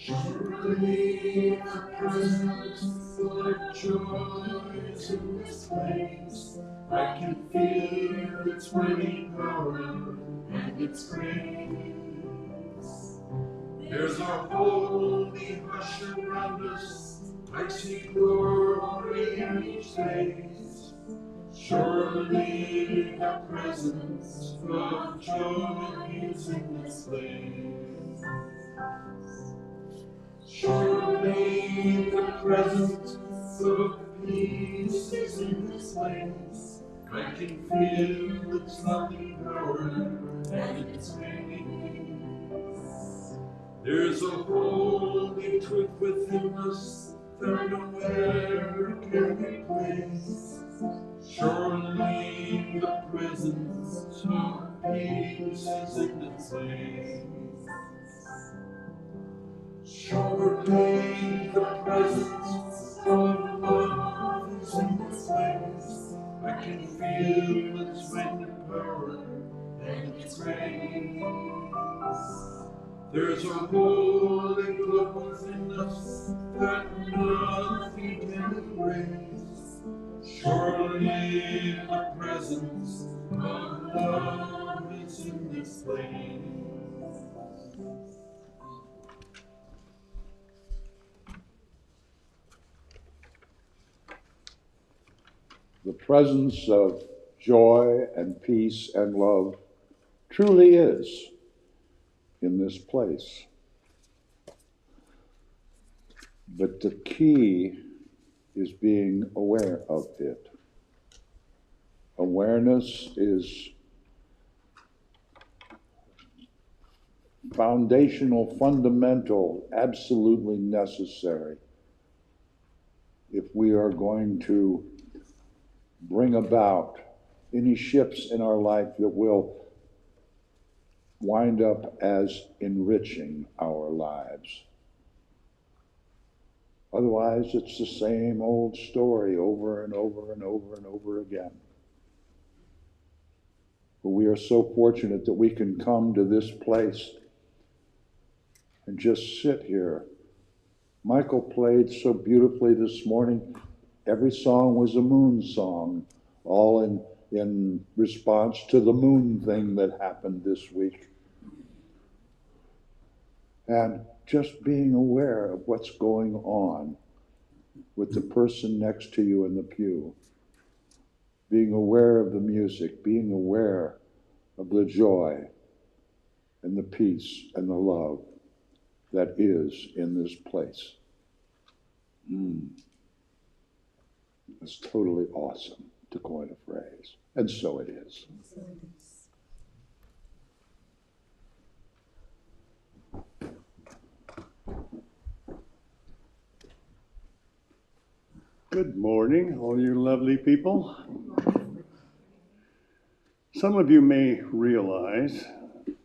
Surely the presence of joy is in this place. I can feel its mighty power and its grace. There's a holy hush around us. I see glory in each face. Surely the presence of joy is in this place. Surely the presence of peace is in this place. I can feel its loving power and its grace. There's a holy truth within us that nowhere can replace. Surely the presence of peace is in this place. Surely the presence of love is in this place. I can feel its mighty power and its grace. There's a holy glow within us that nothing can erase. Surely the presence of love is in this place. The presence of joy and peace and love truly is in this place. But the key is being aware of it. Awareness is foundational, fundamental, absolutely necessary if we are going to bring about any shifts in our life that will wind up as enriching our lives. Otherwise, it's the same old story over and over and over and over again. But we are so fortunate that we can come to this place and just sit here. Michael played so beautifully this morning. Every song was a moon song, all in response to the moon thing that happened this week. And just being aware of what's going on with the person next to you in the pew. Being aware of the music, being aware of the joy and the peace and the love that is in this place. It's totally awesome, to coin a phrase. And so it is. Good morning, all you lovely people. Some of you may realize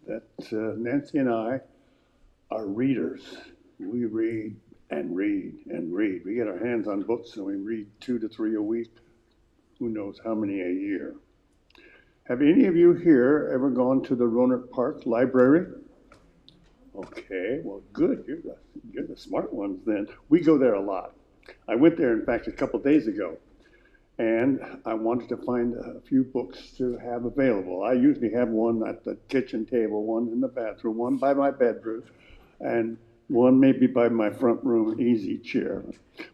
that Nancy and I are readers. We read and read and read. We get our hands on books and we read 2 to 3 a week. Who knows how many a year. Have any of you here ever gone to the Roanoke Park Library? Okay, well, good. You're the smart ones then. We go there a lot. I went there, in fact, a couple days ago, and I wanted to find a few books to have available. I usually have one at the kitchen table, one in the bathroom, one by my bedroom, and one maybe by my front room easy chair.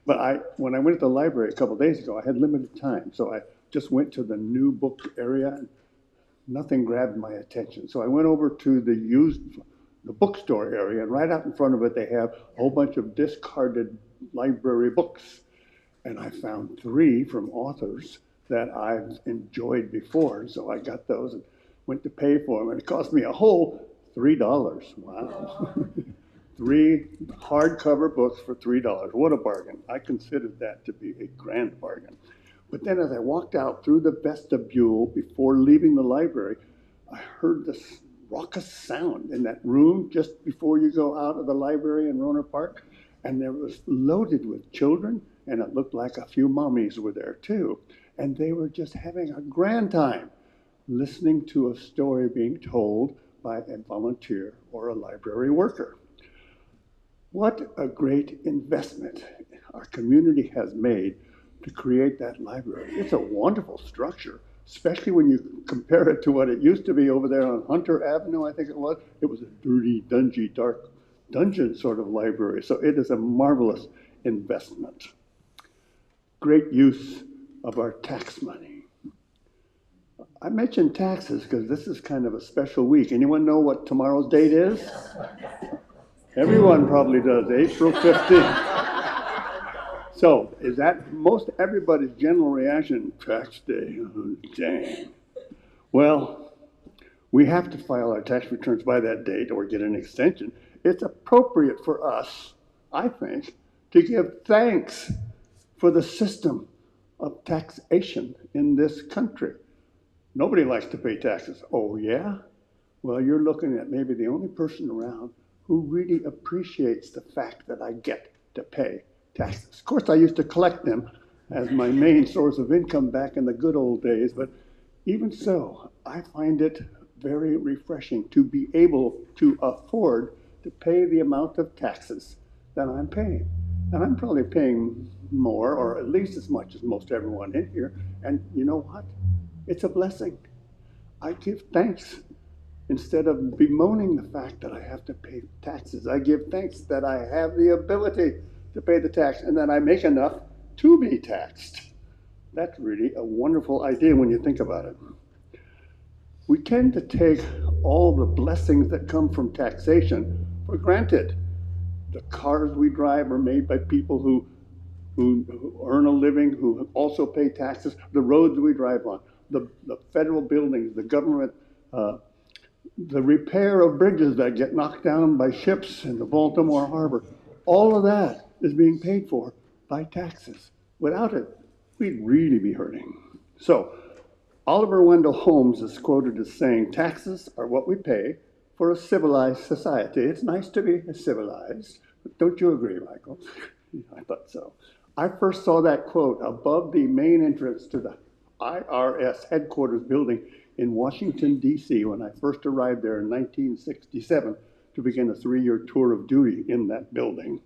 But when I went to the library a couple days ago, I had limited time, so I just went to the new book area, and nothing grabbed my attention. So I went over to the bookstore area, and right out in front of it, they have a whole bunch of discarded library books. And I found 3 from authors that I've enjoyed before. So I got those and went to pay for them. And it cost me a whole $3. Wow. 3 hardcover books for $3. What a bargain. I considered that to be a grand bargain. But then as I walked out through the vestibule before leaving the library, I heard this raucous sound in that room just before you go out of the library in Roanoke Park. And it was loaded with children, and it looked like a few mommies were there too. And they were just having a grand time listening to a story being told by a volunteer or a library worker. What a great investment our community has made to create that library. It's a wonderful structure, especially when you compare it to what it used to be over there on Hunter Avenue, I think it was. It was a dirty, dungy, dark dungeon sort of library. So it is a marvelous investment. Great use of our tax money. I mentioned taxes because this is kind of a special week. Anyone know what tomorrow's date is? Everyone probably does, April 15th. So is that most everybody's general reaction? Tax day, oh, dang. Well, we have to file our tax returns by that date or get an extension. It's appropriate for us, I think, to give thanks for the system of taxation in this country. Nobody likes to pay taxes. Oh, yeah? Well, you're looking at maybe the only person around who really appreciates the fact that I get to pay taxes. Of course, I used to collect them as my main source of income back in the good old days, but even so, I find it very refreshing to be able to afford to pay the amount of taxes that I'm paying. And I'm probably paying more, or at least as much as most everyone in here. And you know what? It's a blessing. I give thanks. Instead of bemoaning the fact that I have to pay taxes, I give thanks that I have the ability to pay the tax and that I make enough to be taxed. That's really a wonderful idea when you think about it. We tend to take all the blessings that come from taxation for granted. The cars we drive are made by people who earn a living, who also pay taxes. The roads we drive on, the federal buildings, the government, the repair of bridges that get knocked down by ships in the Baltimore Harbor, all of that is being paid for by taxes. Without it, we'd really be hurting. So, Oliver Wendell Holmes is quoted as saying, "Taxes are what we pay for a civilized society." It's nice to be civilized. Don't you agree, Michael? I thought so. I first saw that quote above the main entrance to the IRS headquarters building in Washington, D.C. when I first arrived there in 1967 to begin a 3-year tour of duty in that building.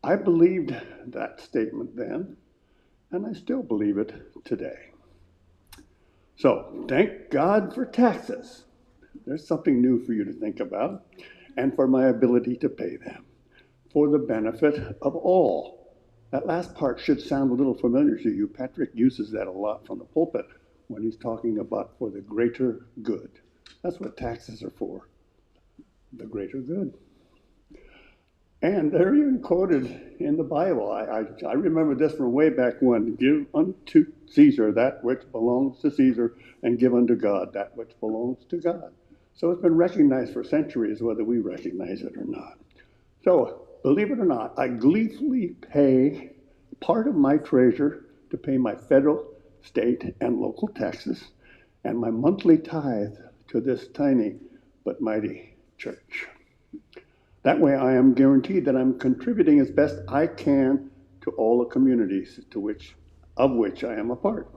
I believed that statement then, and I still believe it today. So, thank God for taxes. There's something new for you to think about, and for my ability to pay them, for the benefit of all. That last part should sound a little familiar to you. Patrick uses that a lot from the pulpit when he's talking about for the greater good. That's what taxes are for, the greater good. And they're even quoted in the Bible. I remember this from way back when. Give unto Caesar that which belongs to Caesar, and give unto God that which belongs to God. So it's been recognized for centuries, whether we recognize it or not. So, believe it or not, I gleefully pay part of my treasure to pay my federal, state, and local taxes, and my monthly tithe to this tiny but mighty church. That way I am guaranteed that I'm contributing as best I can to all the communities of which I am a part.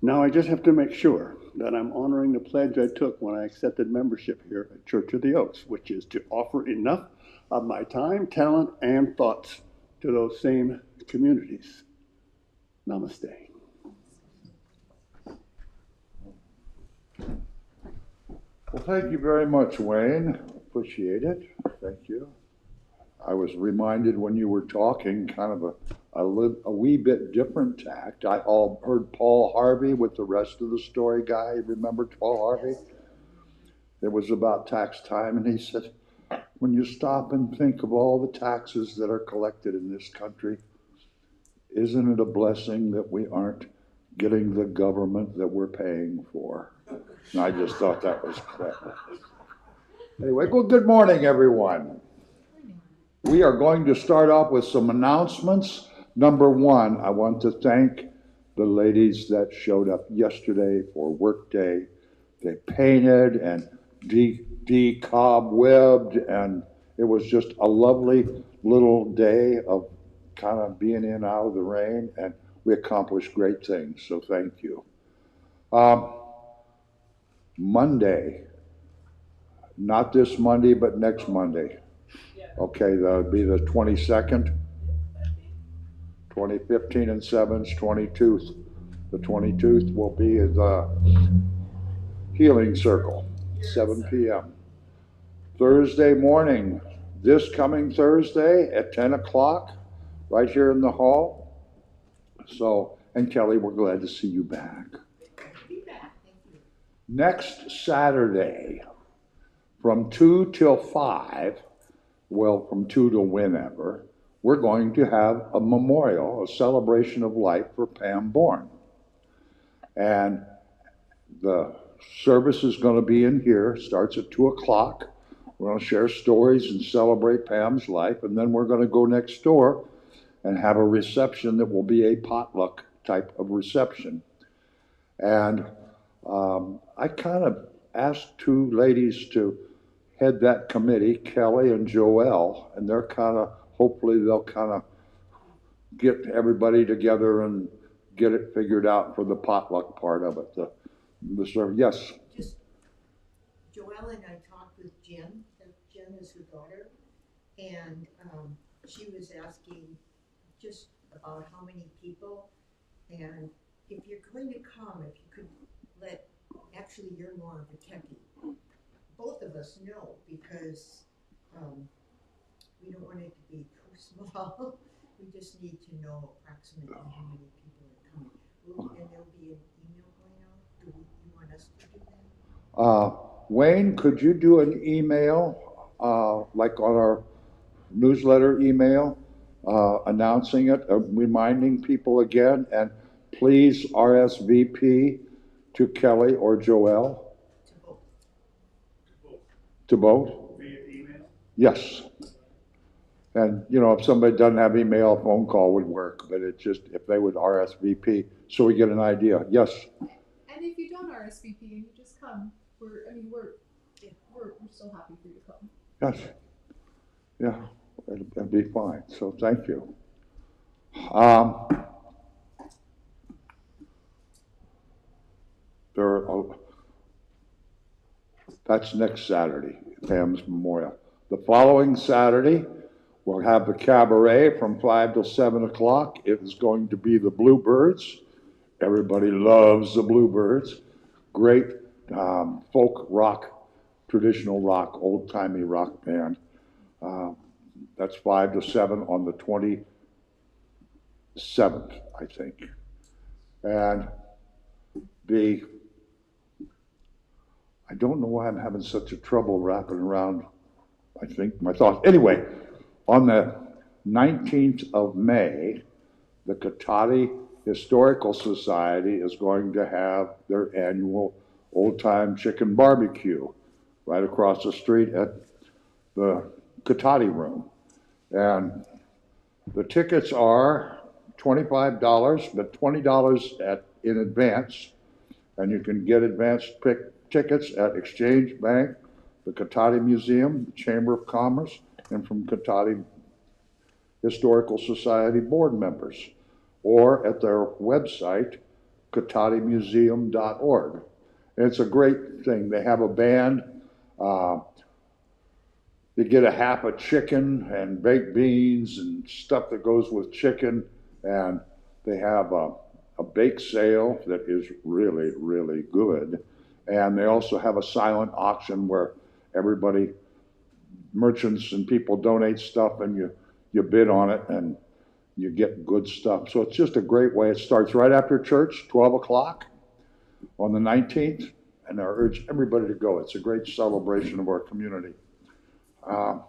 Now I just have to make sure that I'm honoring the pledge I took when I accepted membership here at Church of the Oaks, which is to offer enough of my time, talent, and thoughts to those same communities. Namaste. Well, thank you very much, Wayne. Appreciate it. Thank you. I was reminded when you were talking, kind of a wee bit different tact. I heard Paul Harvey with the rest of the story guy. Remember Paul Harvey? It was about tax time, and he said, when you stop and think of all the taxes that are collected in this country, isn't it a blessing that we aren't getting the government that we're paying for? And I just thought that was clever. Anyway, well, good morning, everyone. We are going to start off with some announcements. Number one, I want to thank the ladies that showed up yesterday for work day. They painted and decobwebbed, and it was just a lovely little day of kind of being in out of the rain, and we accomplished great things, so thank you. Monday, not this Monday, but next Monday. Okay, that'll be the 22nd, 2015 and 7's 22nd. The 22nd will be the Healing Circle, 7 p.m. Thursday morning, this coming Thursday at 10 o'clock, right here in the hall. So, and Kelly, we're glad to see you back. Next Saturday, from 2 till 5, well, from 2 to whenever, we're going to have a memorial, a celebration of life for Pam Bourne. And the service is going to be in here, starts at 2 o'clock. We're going to share stories and celebrate Pam's life, and then we're going to go next door and have a reception that will be a potluck type of reception. And I kind of asked two ladies to head that committee, Kelly and Joelle, and they're kind of, hopefully they'll kind of get everybody together and get it figured out for the potluck part of it. The service. Yes. Just, Joelle and I talked with Jen. Jen is her daughter, and she was asking just about how many people, and if you're going to come, if you could let, actually you're more of a techie. Both of us know, because we don't want it to be too small. We just need to know approximately how many people are coming. And there'll be an email going out. Do you want us to do that? Wayne, could you do an email, like on our newsletter email, announcing it, reminding people again, and please RSVP to Kelly or Joelle? To both? Via email? Yes. And, you know, if somebody doesn't have email, a phone call would work, but it just, if they would RSVP, so we get an idea. Yes? And if you don't RSVP and you just come, we're still happy for you to come. Yes. Yeah, it'd be fine, so thank you. That's next Saturday, Pam's Memorial. The following Saturday, we'll have the cabaret from 5 till 7 o'clock. It is going to be the Bluebirds. Everybody loves the Bluebirds. Great folk rock, traditional rock, old-timey rock band. That's 5 to 7 on the 27th, I think. And I don't know why I'm having such a trouble wrapping around, I think, my thoughts. Anyway, on the 19th of May, the Cotati Historical Society is going to have their annual old-time chicken barbecue right across the street at the Cotati Room. And the tickets are $25, but $20 in advance. And you can get advanced tickets at Exchange Bank, the Cotati Museum, the Chamber of Commerce, and from Cotati Historical Society board members, or at their website, cotatimuseum.org. And it's a great thing. They have a band. You get a half a chicken and baked beans and stuff that goes with chicken, and they have a bake sale that is really, really good. And they also have a silent auction where everybody, merchants and people donate stuff, and you bid on it and you get good stuff. So it's just a great way. It starts right after church, 12 o'clock on the 19th, and I urge everybody to go. It's a great celebration of our community. Are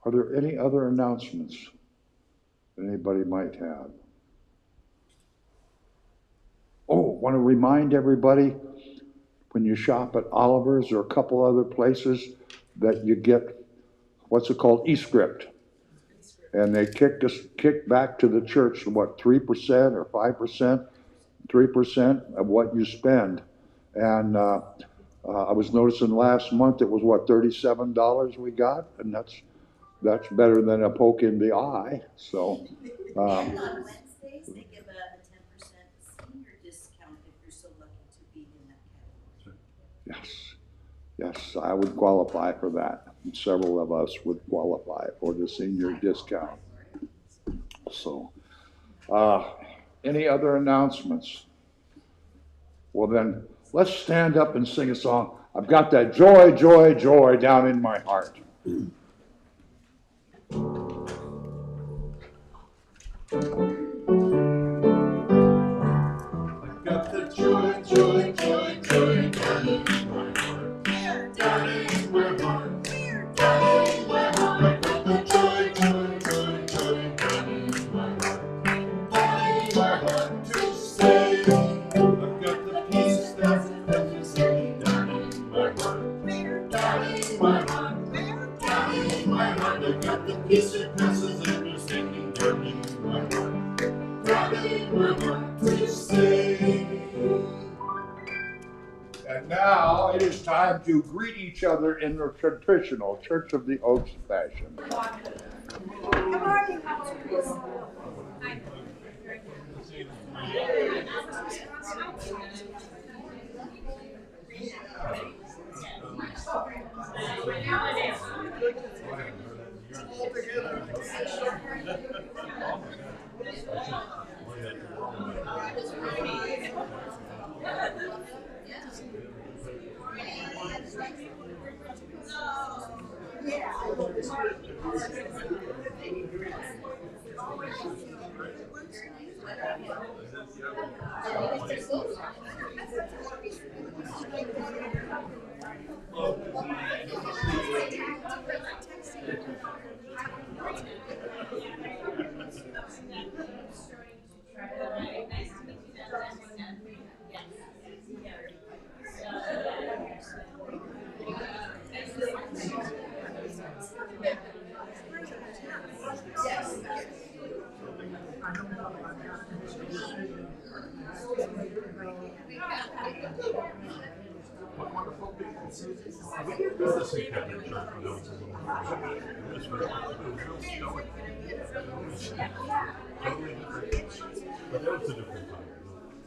there any other announcements that anybody might have? Oh, want to remind everybody, when you shop at Oliver's or a couple other places, that you get, what's it called, eScript. And they kick back to the church, what, 3% or 5%? 3% of what you spend. And I was noticing last month it was, what, $37 we got? And that's better than a poke in the eye. So. And on Wednesdays, they give a 10% senior discount if you're so lucky to be in that category. Yes. Yes, I would qualify for that. Several of us would qualify for the senior discount. So, any other announcements? Well then, let's stand up and sing a song. I've got that joy, joy, joy down in my heart. I've got the joy, joy, joy, joy down in my heart. Down in my heart. Down in my heart. I've got the joy, joy, joy, joy down in my heart. Down in my heart to stay. I've got the peace that's everything down in my heart. Down in my heart. Down in my heart. I've got the peace that passes understanding down in my heart. Down in my heart to stay. And now it is time to greet each other in the traditional Church of the Oaks fashion.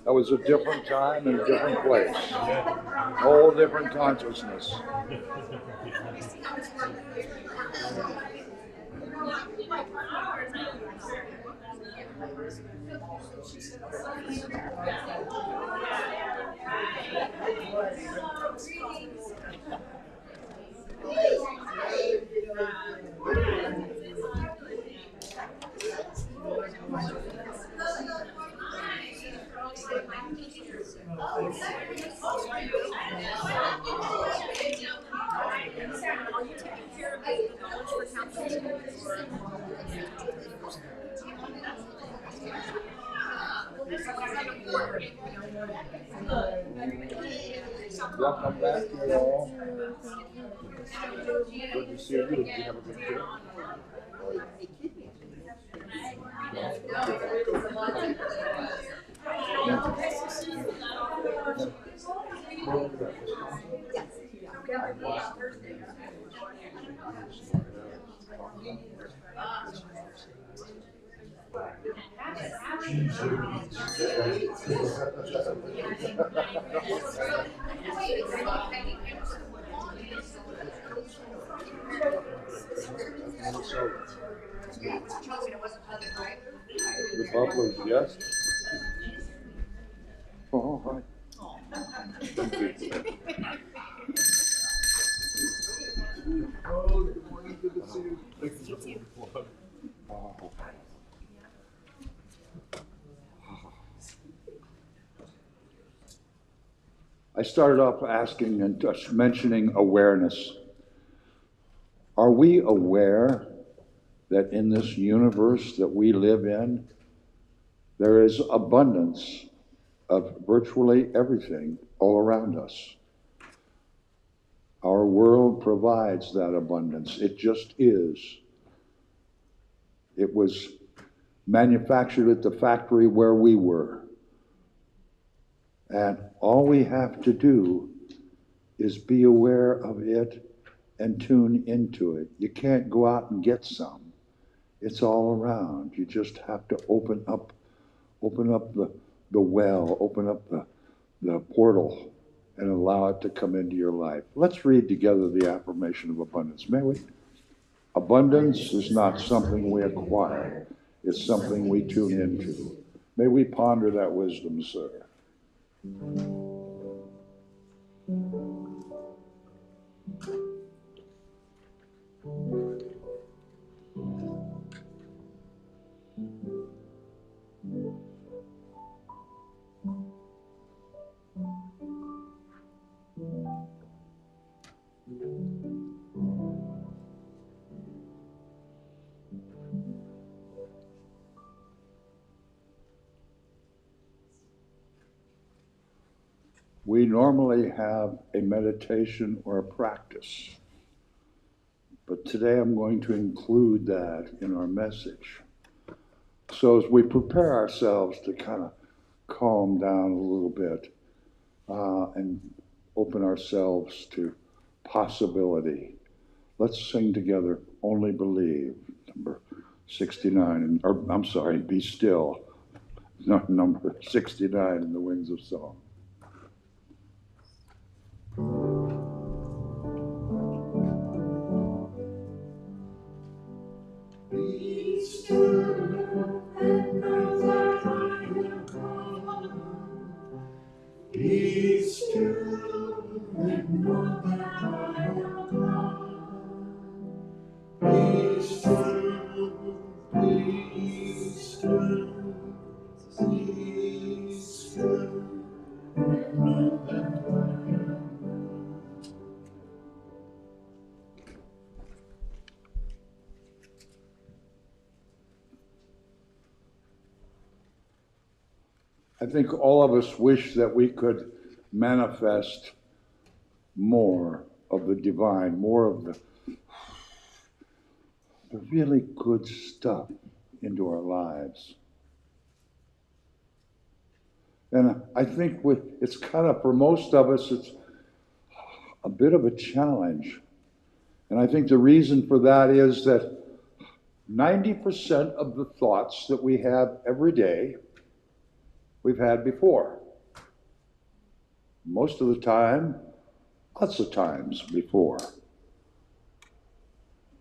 That was a different time and a different place. Whole different consciousness. Welcome back, you all. Good to see you. Did you have a good trip? The bubblers, yes. Oh, hi. Thank you. Oh, good morning, good to see you. Thank you. Oh. I started off asking and just mentioning awareness. Are we aware that in this universe that we live in, there is abundance of virtually everything all around us? Our world provides that abundance. It just is. It was manufactured at the factory where we were. And all we have to do is be aware of it and tune into it. You can't go out and get some. It's all around. You just have to open up the well, open up the portal, and allow it to come into your life. Let's read together the affirmation of abundance, may we? Abundance is not something we acquire, it's something we tune into. May we ponder that wisdom, sir. We normally have a meditation or a practice, but today I'm going to include that in our message. So as we prepare ourselves to kind of calm down a little bit and open ourselves to possibility, let's sing together, Only Believe, number 69, or I'm sorry, Be Still, number 69 in the Wings of Song. Be still and know that I am God. Be still and know that I am God. Be still, be still, be still, and know that I am God. I think all of us wish that we could manifest more of the divine, more of the really good stuff into our lives. And I think it's kind of, for most of us, it's a bit of a challenge. And I think the reason for that is that 90% of the thoughts that we have every day, we've had before. Most of the time, lots of times before.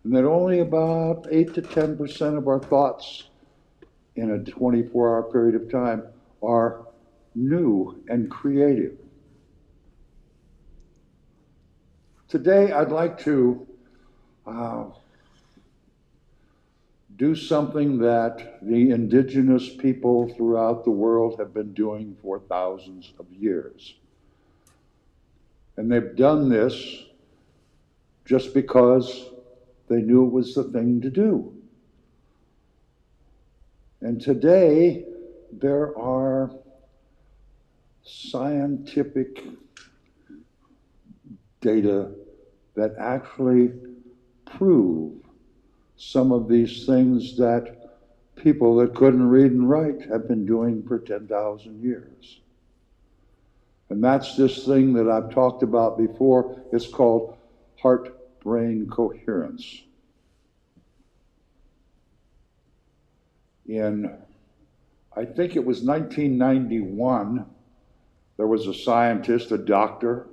And that only about 8 to 10% of our thoughts in a 24-hour period of time are new and creative. Today, I'd like to do something that the indigenous people throughout the world have been doing for thousands of years. And they've done this just because they knew it was the thing to do. And today, there are scientific data that actually prove some of these things that people that couldn't read and write have been doing for 10,000 years. And that's this thing that I've talked about before. It's called heart-brain coherence. I think it was 1991, there was a scientist, a doctor,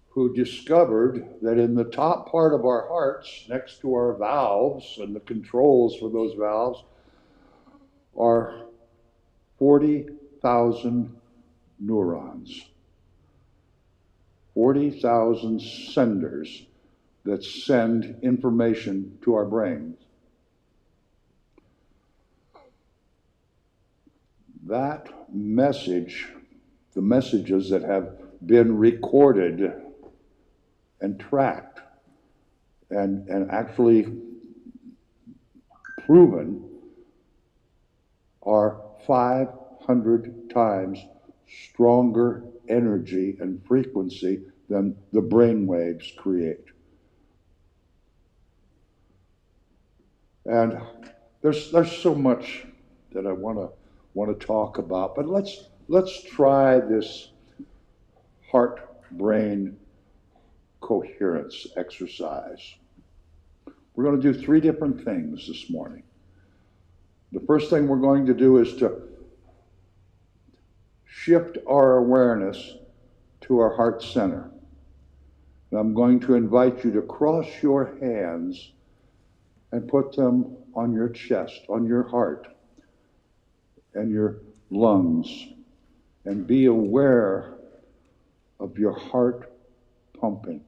who discovered that in the top part of our hearts, next to our valves and the controls for those valves, are 40,000 neurons. 40,000 senders that send information to our brains. That message, the messages that have been recorded and tracked and actually proven, are 500 times stronger energy and frequency than the brain waves create. And there's so much that I want to talk about, but let's try this heart-brain coherence exercise. We're going to do 3 different things this morning. The first thing we're going to do is to shift our awareness to our heart center. And I'm going to invite you to cross your hands and put them on your chest, on your heart, and your lungs, and be aware of your heart pumping.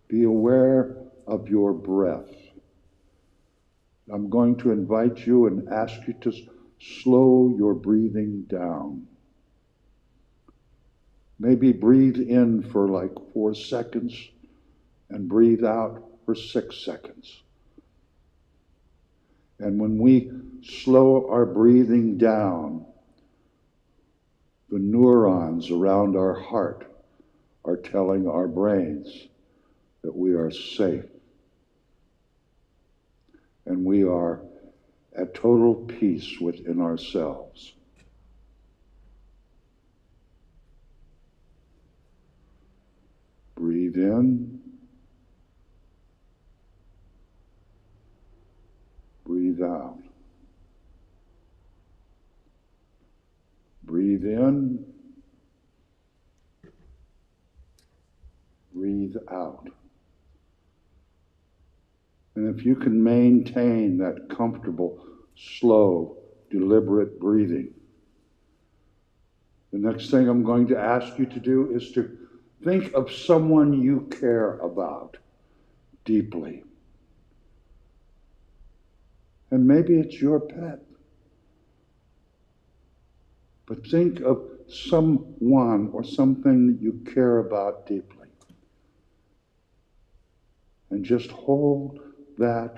Be aware of your breath. I'm going to invite you and ask you to slow your breathing down. Maybe breathe in for like 4 seconds and breathe out for 6 seconds. And when we slow our breathing down, the neurons around our heart are telling our brains that we are safe. And we are at total peace within ourselves. Breathe in. Breathe out. Breathe in. Breathe out. And if you can maintain that comfortable, slow, deliberate breathing, the next thing I'm going to ask you to do is to think of someone you care about deeply. And maybe it's your pet. But think of someone or something that you care about deeply. And just hold that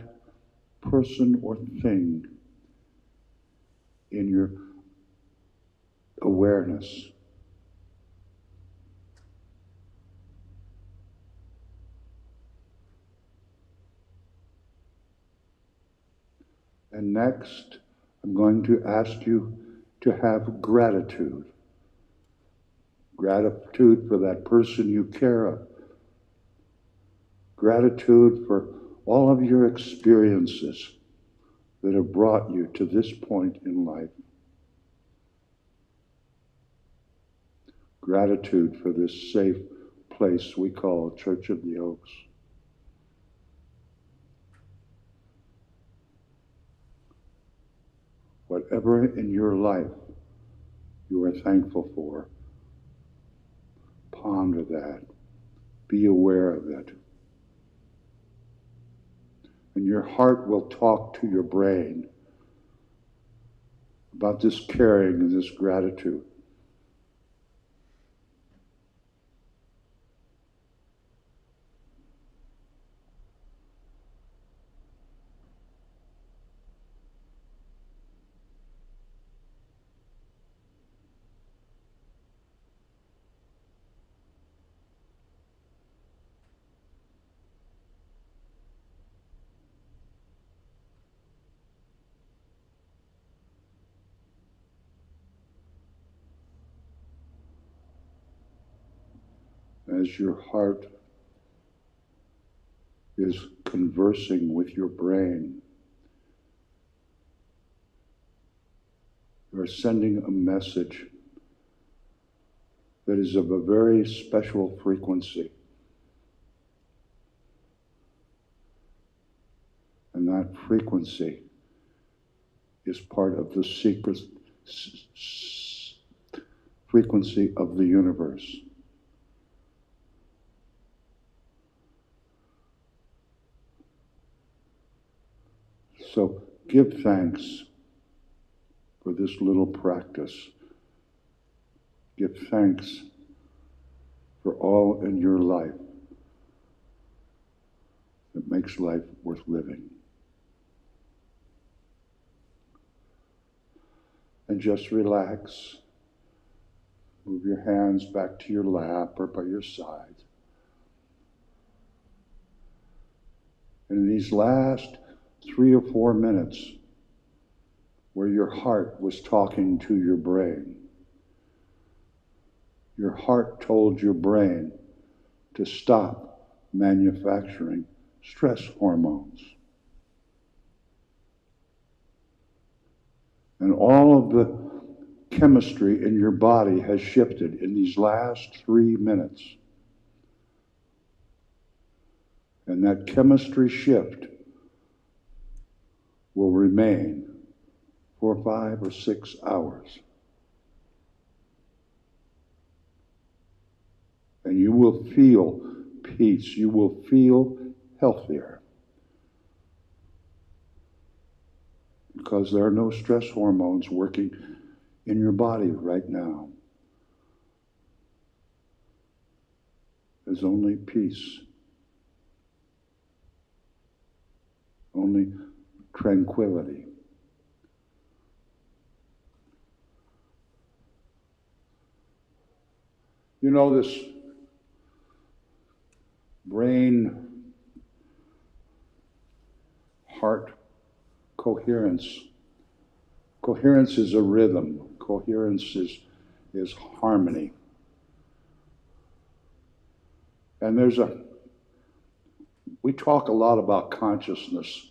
person or thing in your awareness. And next, I'm going to ask you to have gratitude. Gratitude for that person you care of. Gratitude for all of your experiences that have brought you to this point in life. Gratitude for this safe place we call Church of the Oaks. Whatever in your life you are thankful for, ponder that. Be aware of it. And your heart will talk to your brain about this caring and this gratitude. As your heart is conversing with your brain, you are sending a message that is of a very special frequency. And that frequency is part of the secret frequency of the universe. So give thanks for this little practice. Give thanks for all in your life that makes life worth living. And just relax. Move your hands back to your lap or by your side. And in these last 3 or 4 minutes, where your heart was talking to your brain, your heart told your brain to stop manufacturing stress hormones. And all of the chemistry in your body has shifted in these last 3 minutes. And that chemistry shift will remain for 5 or 6 hours. And you will feel peace. You will feel healthier. Because there are no stress hormones working in your body right now. There's only peace. Only tranquility. You know, this brain heart coherence. Coherence is a rhythm. Coherence is harmony. And we talk a lot about consciousness,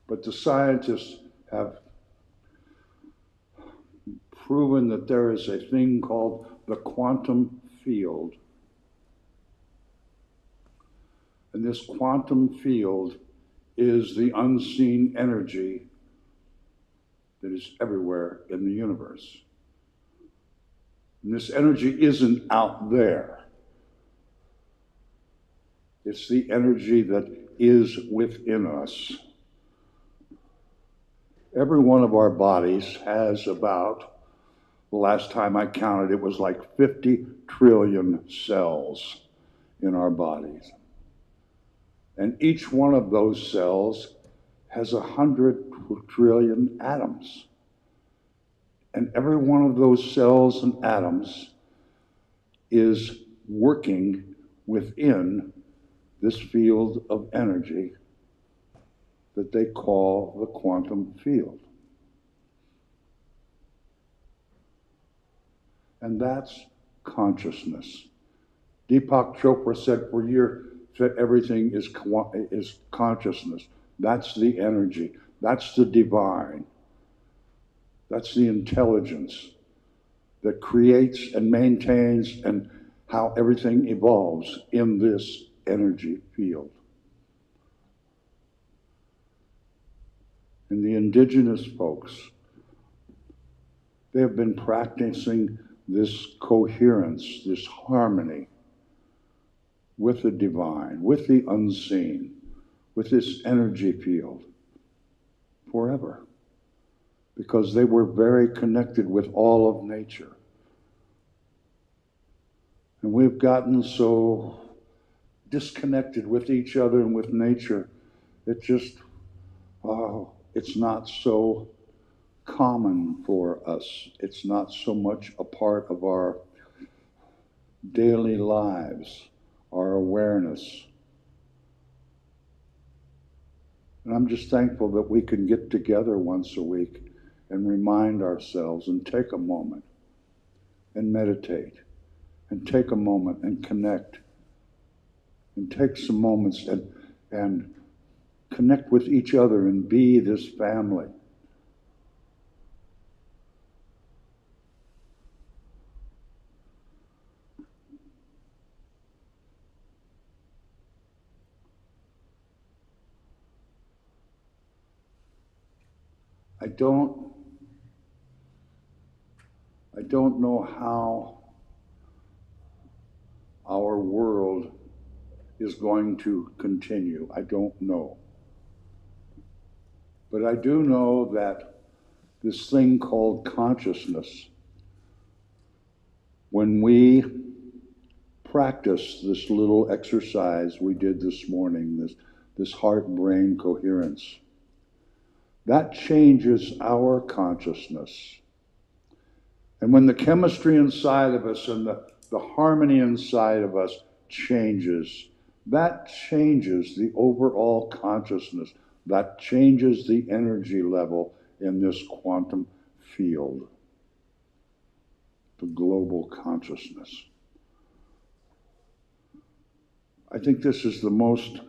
but the scientists have proven that there is a thing called the quantum field. And this quantum field is the unseen energy that is everywhere in the universe. And this energy isn't out there. It's the energy that is within us. Every one of our bodies has about, the last time I counted, it was like 50 trillion cells in our bodies. And each one of those cells has 100 trillion atoms. And every one of those cells and atoms is working within this field of energy that they call the quantum field. And that's consciousness. Deepak Chopra said for years that everything is consciousness. That's the energy. That's the divine. That's the intelligence that creates and maintains and how everything evolves in this energy field. And the indigenous folks, they have been practicing this coherence, this harmony with the divine, with the unseen, with this energy field forever. Because they were very connected with all of nature. And we've gotten so disconnected with each other and with nature, it just, it's not so common for us. It's not so much a part of our daily lives, our awareness. And I'm just thankful that we can get together once a week and remind ourselves and take a moment and meditate and take a moment and connect and take some moments and connect with each other and be this family. I don't know how our world is going to continue. I don't know. But I do know that this thing called consciousness, when we practice this little exercise we did this morning, this heart-brain coherence, that changes our consciousness. And when the chemistry inside of us and the harmony inside of us changes, that changes the overall consciousness. That changes the energy level in this quantum field, the global consciousness. I think this is the most,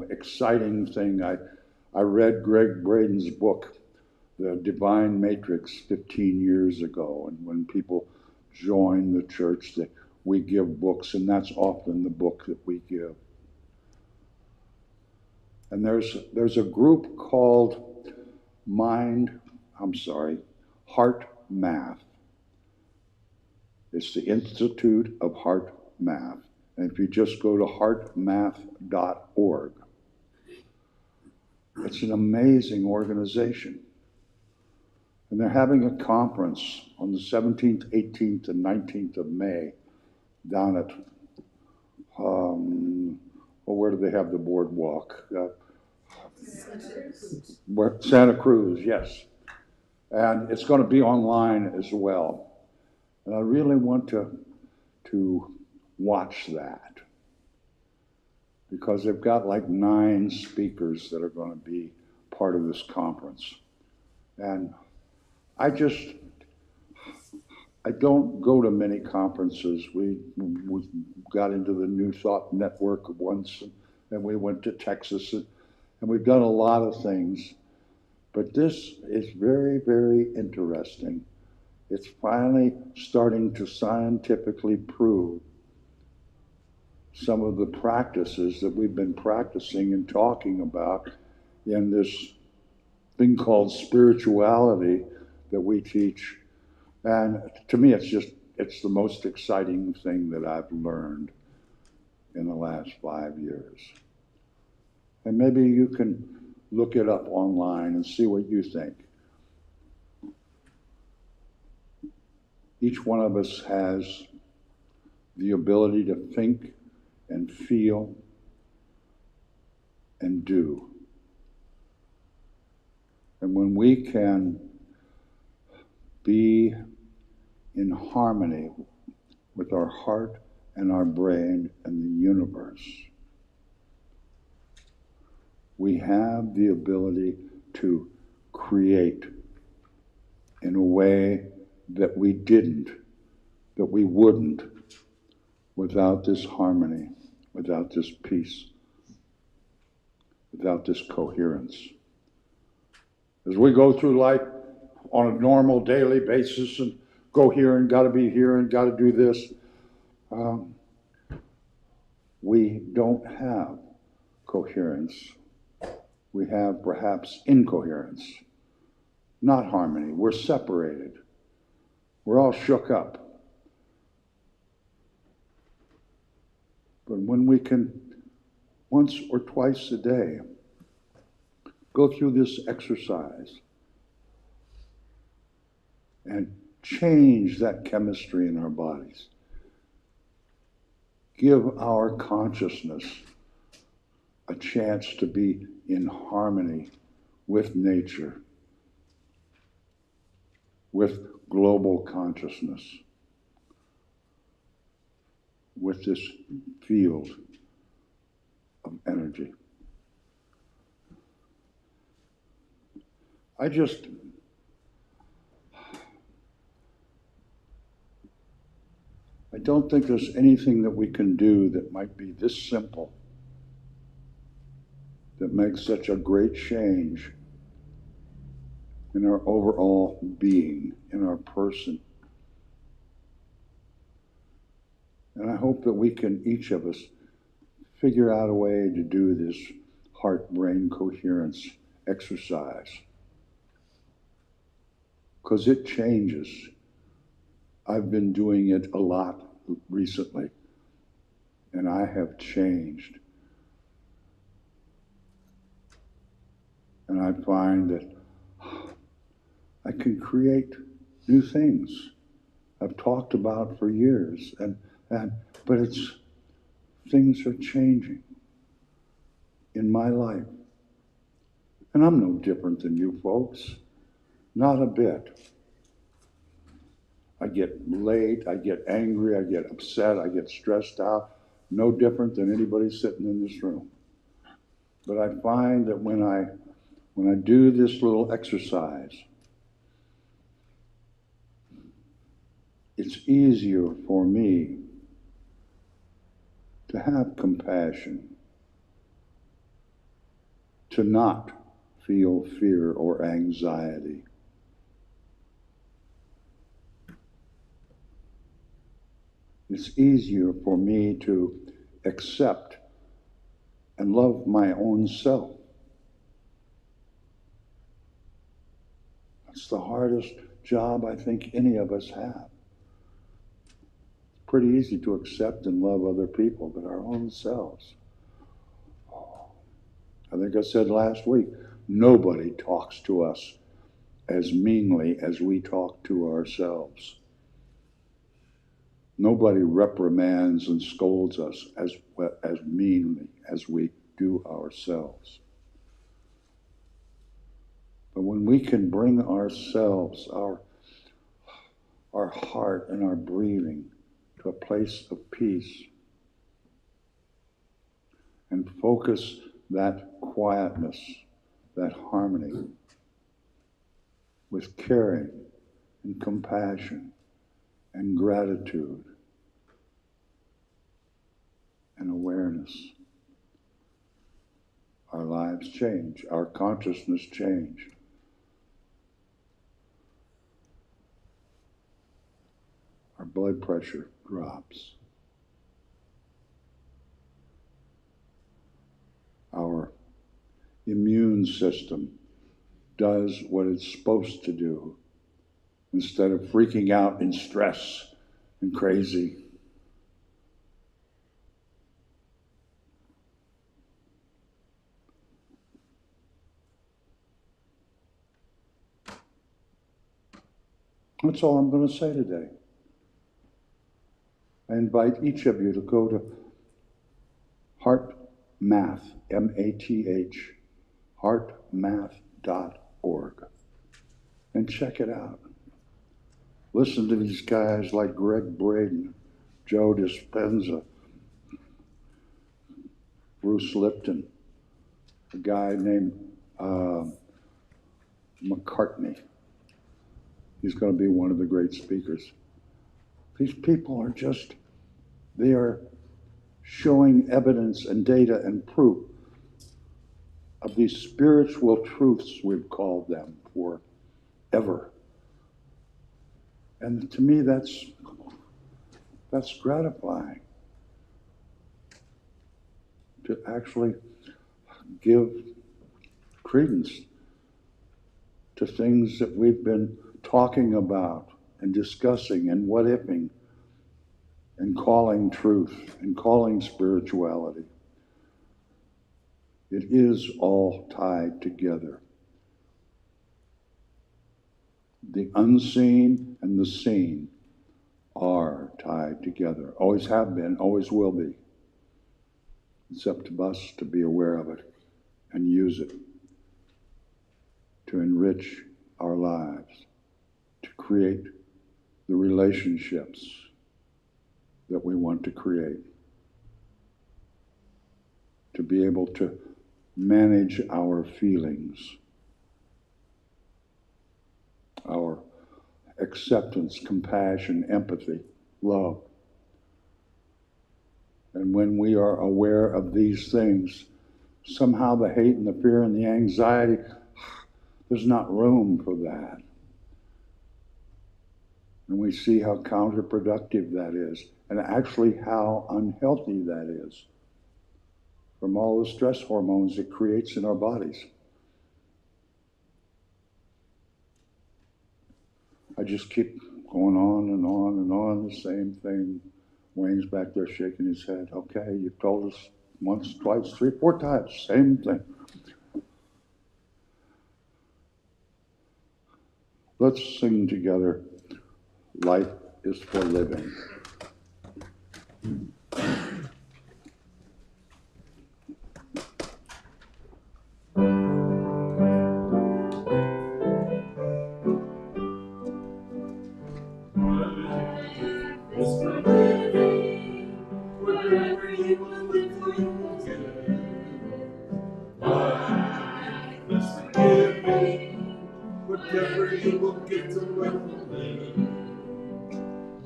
exciting thing. I read Greg Braden's book, the Divine Matrix 15 years ago, and when people join the church, we give books, and that's often the book that we give. And there's a group called Heart Math. It's the Institute of Heart Math. And if you just go to heartmath.org, it's an amazing organization. And they're having a conference on the 17th, 18th, and 19th of May down at, where do they have the boardwalk? Santa Cruz, yes. And it's going to be online as well. And I really want to watch that, because they've got like 9 speakers that are going to be part of this conference. And I don't go to many conferences. We got into the New Thought Network once, and we went to Texas, and we've done a lot of things. But this is very, very interesting. It's finally starting to scientifically prove some of the practices that we've been practicing and talking about in this thing called spirituality that we teach. And to me, it's the most exciting thing that I've learned in the last 5 years. And maybe you can look it up online and see what you think. Each one of us has the ability to think and feel and do. And when we can be in harmony with our heart and our brain and the universe, we have the ability to create in a way that we wouldn't without this harmony, without this peace, without this coherence. As we go through life on a normal daily basis and go here and got to be here and got to do this, we don't have coherence. We have perhaps incoherence, not harmony. We're separated. We're all shook up. But when we can, once or twice a day, go through this exercise and change that chemistry in our bodies, give our consciousness a chance to be in harmony with nature, with global consciousness, with this field of energy. I don't think there's anything that we can do that might be this simple, that makes such a great change in our overall being, in our person. And I hope that we can, each of us, figure out a way to do this heart-brain coherence exercise. Because it changes. I've been doing it a lot recently, and I have changed. And I find that I can create new things I've talked about for years, but things are changing in my life. And I'm no different than you folks, not a bit. I get late, I get angry, I get upset, I get stressed out, no different than anybody sitting in this room. But I find that when I do this little exercise, it's easier for me to have compassion, to not feel fear or anxiety, It's easier for me to accept and love my own self. It's the hardest job I think any of us have. It's pretty easy to accept and love other people, but our own selves. I think I said last week, nobody talks to us as meanly as we talk to ourselves. Nobody reprimands and scolds us as meanly as we do ourselves. But when we can bring ourselves, our heart and our breathing to a place of peace and focus that quietness, that harmony with caring and compassion and gratitude and awareness, our lives change, our consciousness change. Our blood pressure drops. Our immune system does what it's supposed to do instead of freaking out in stress and crazy. That's all I'm going to say today. I invite each of you to go to HeartMath, M-A-T-H, heartmath.org, and check it out. Listen to these guys like Greg Braden, Joe Dispenza, Bruce Lipton, a guy named McCartney. He's going to be one of the great speakers. These people are just, they are showing evidence and data and proof of these spiritual truths, we've called them forever. And to me, that's gratifying. To actually give credence to things that we've been talking about and discussing and what-ifing and calling truth and calling spirituality. It is all tied together. The unseen and the seen are tied together. Always have been, always will be. It's up to us to be aware of it and use it to enrich our lives, to create the relationships that we want to create, to be able to manage our feelings, our acceptance, compassion, empathy, love. And when we are aware of these things, somehow the hate and the fear and the anxiety, there's not room for that. And we see how counterproductive that is, and actually how unhealthy that is from all the stress hormones it creates in our bodies. I just keep going on and on and on, the same thing. Wayne's back there shaking his head. Okay, you've told us once, twice, 3, 4 times, same thing. Let's sing together, Life is for Living. Whatever you will get to live,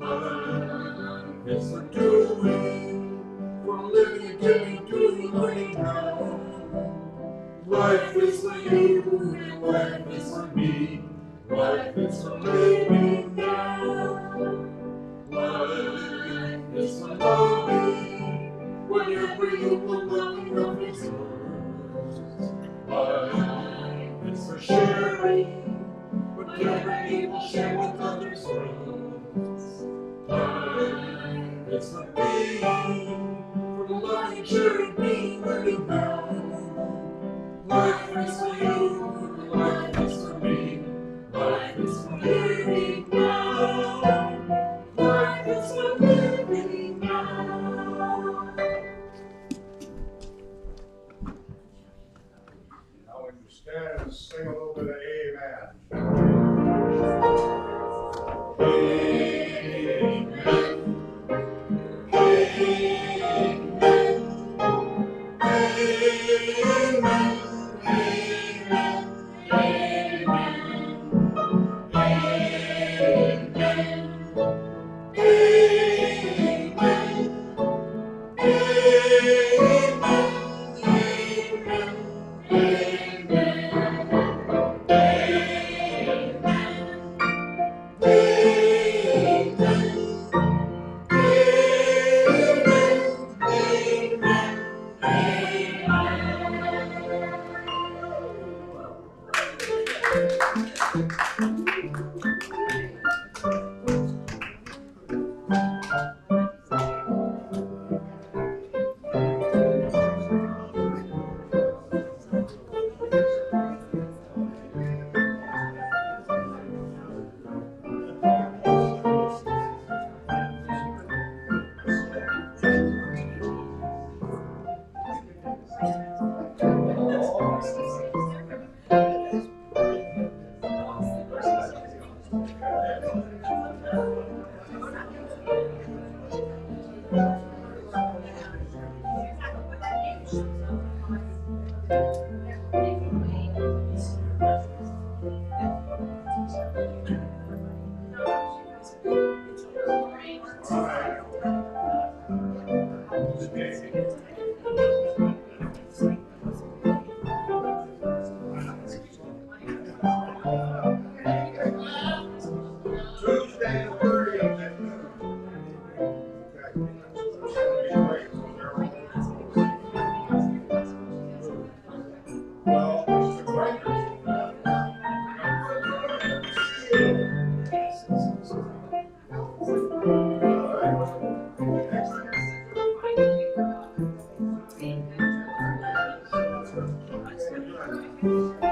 life is for doing, for living, giving, doing, learning how. Life is for you, and life is for me. Life is for living now. Life is for me. For the love you carried me where you go. Life is for you, life is for me. Life is for living now. Life is for living now. Now when you stand and sing a little bit of Amen. Tuesday the 30th at noon. Well, the Quakers. All right.